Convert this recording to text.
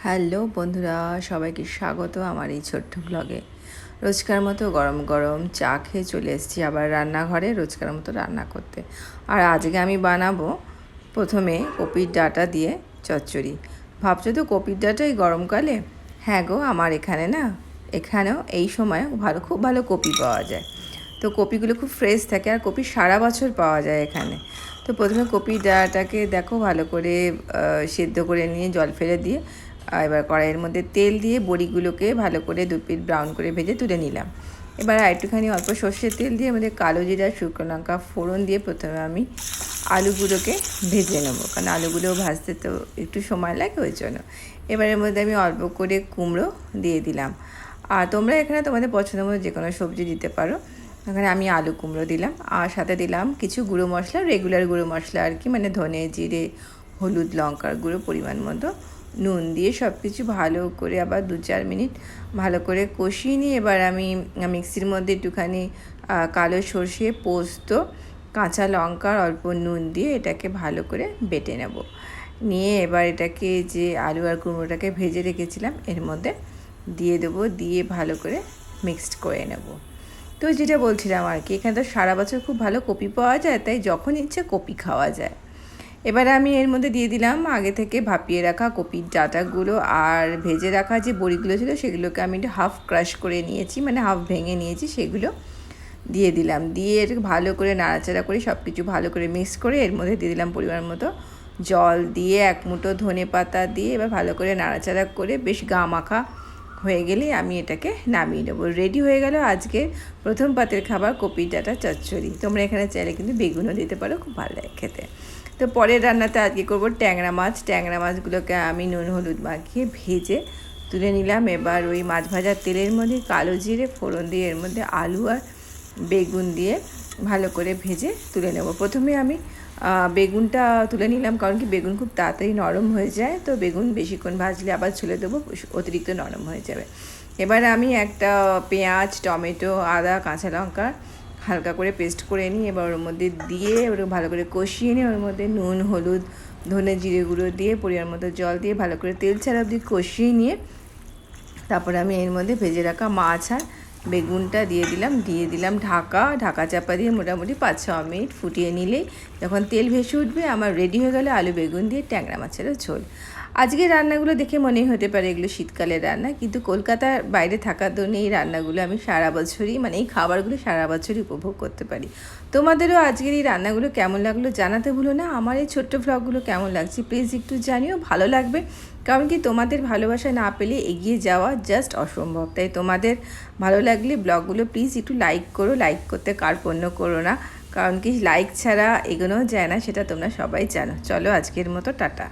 Hello বন্ধুরা, সবাইকে স্বাগত আমার এই ছোট্ট ব্লগে। রোজকার মতো গরম গরম চা খেয়ে চলে এসেছি আবার রান্নাঘরে রোজকার মতো রান্না করতে। আর আজকে আমি বানাবো প্রথমে কপির ডাঁটা দিয়ে চচ্চড়ি। ভাবছো তো কপির ডাঁটা এই গরমকালে? হ্যাঁ গো, আমার এখানেও এই সময় খুব ভালো কপি পাওয়া যায়। তো কপিগুলো খুব ফ্রেশ থাকে আর কপি সারা বছর পাওয়া যায় এখানে। তো প্রথমে কপির ডাঁটাকে দেখো ভালো করে সেদ্ধ করে নিয়ে জল ফেলে দিয়ে এবার কড়াইয়ের মধ্যে তেল দিয়ে বড়িগুলোকে ভালো করে দু পিঠ ব্রাউন করে ভেজে তুলে নিলাম। এবার একটুখানি অল্প সর্ষের তেল দিয়ে আমাদের কালো জিরা শুকনো লঙ্কা ফোড়ন দিয়ে প্রথমে আমি আলুগুলোকে ভেজে নেবো, কারণ আলুগুলো ভাজতে তো একটু সময় লাগে, ওই জন্য। এবার এর মধ্যে আমি অল্প করে কুমড়ো দিয়ে দিলাম। আর তোমরা এখানে তোমাদের পছন্দ মতো যে কোনো সবজি দিতে পারো। এখানে আমি আলু কুমড়ো দিলাম আর সাথে দিলাম কিছু গুঁড়ো মশলা, রেগুলার গুঁড়ো মশলা আর কি, মানে ধনে জিরে হলুদ লঙ্কার গুঁড়ো পরিমাণ মতো, নুন দিয়ে সব কিছু ভালো করে আবার 2-4 মিনিট ভালো করে কষিয়ে নিয়ে এবার আমি মিক্সির মধ্যে একটুখানি কালো সর্ষে, পোস্ত, কাঁচা লঙ্কার অল্প নুন দিয়ে এটাকে ভালো করে বেটে নেব। নিয়ে এবার এটাকে যে আলু আর কুমড়োটাকে ভেজে রেখেছিলাম এর মধ্যে দিয়ে দেবো, দিয়ে ভালো করে মিক্সড করে নেব। তো যেটা বলছিলাম আর কি, এখানে তো সারা বছর খুব ভালো কপি পাওয়া যায়, তাই যখন ইচ্ছে কপি খাওয়া যায়। এবারে আমি এর মধ্যে দিয়ে দিলাম আগে থেকে ভাপিয়ে রাখা কপির ডাঁটাগুলো আর ভেজে রাখা যে বড়িগুলো ছিল সেগুলোকে আমি একটু হাফ ক্রাশ করে নিয়েছি, মানে হাফ ভেঙে নিয়েছি, সেগুলো দিয়ে দিলাম। দিয়ে এর ভালো করে নাড়াচাড়া করে সব কিছু ভালো করে মিক্স করে এর মধ্যে দিয়ে দিলাম পরিমাণ মতো জল, দিয়ে এক মুঠো ধনে পাতা দিয়ে এবার ভালো করে নাড়াচাড়া করে বেশ গা মাখা হয়ে গেলে আমি এটাকে নামিয়ে নেবো। রেডি হয়ে গেল আজকের প্রথম পাতের খাবার কপির ডাঁটা চচ্চড়ি। তোমরা এখানে চাইলে কিন্তু বেগুনও দিতে পারো, খুব ভালো লাগে খেতে। তো পরের রান্নাতে আজকে করবো ট্যাংরা মাছ। ট্যাংরা মাছগুলোকে আমি নুন হলুদ মাখিয়ে ভেজে তুলে নিলাম। এবার ওই মাছ ভাজার তেলের মধ্যে কালো জিরে ফোড়ন দিয়ে এর মধ্যে আলু আর বেগুন দিয়ে ভালো করে ভেজে তুলে নেব। প্রথমে আমি বেগুনটা তুলে নিলাম, কারণ কি বেগুন খুব তাড়াতাড়ি নরম হয়ে যায়, তো বেগুন বেশিক্ষণ ভাজলে আবার ছুলে দেবো, অতিরিক্ত নরম হয়ে যাবে। এবার আমি একটা পেঁয়াজ, টমেটো, আদা, কাঁচা লঙ্কা হালকা করে পেস্ট করে নিই, এবার ওর মধ্যে দিয়ে এবার ভালো করে কষিয়ে নিই। ওর মধ্যে নুন হলুদ ধনে জিরে গুঁড়ো দিয়ে পরিমাণ মতো জল দিয়ে ভালো করে তেল ছাড়া অবধি কষিয়ে নিয়ে তারপরে আমি এর মধ্যে ভেজে রাখা মাছ আর বেগুনটা দিয়ে দিলাম ঢাকা চাপা দিয়ে মোটামুটি 5-6 মিনিট ফুটিয়ে নিলেই যখন তেল ভেসে উঠবে আমার রেডি হয়ে গেল আলু বেগুন দিয়ে ট্যাংরা মাছেরও ঝোল। আজকের রান্নাগুলো দেখে মনেই হতে পারে এগুলো শীতকালের রান্না, কিন্তু কলকাতার বাইরে থাকার জন্য এই রান্নাগুলো আমি সারা বছরই, মানে এই খাবারগুলো সারা বছরই উপভোগ করতে পারি। তোমাদেরও আজকের এই রান্নাগুলো কেমন লাগলো জানাতে ভুলো না। আমার এই ছোট্ট ভ্লগগুলো কেমন লাগছে প্লিজ একটু জানিও, ভালো লাগবে। কারণ কি তোমাদের ভালোবাসা না পেলে এগিয়ে যাওয়া জাস্ট অসম্ভব। তাই তোমাদের ভালো লাগলে ব্লগগুলো প্লিজ একটু লাইক করো, লাইক করতে কার্পণ্য করো না, কারণ কি লাইক ছাড়া এগোনো যায় না, সেটা তোমরা সবাই জানো। চলো আজকের মতো টাটা।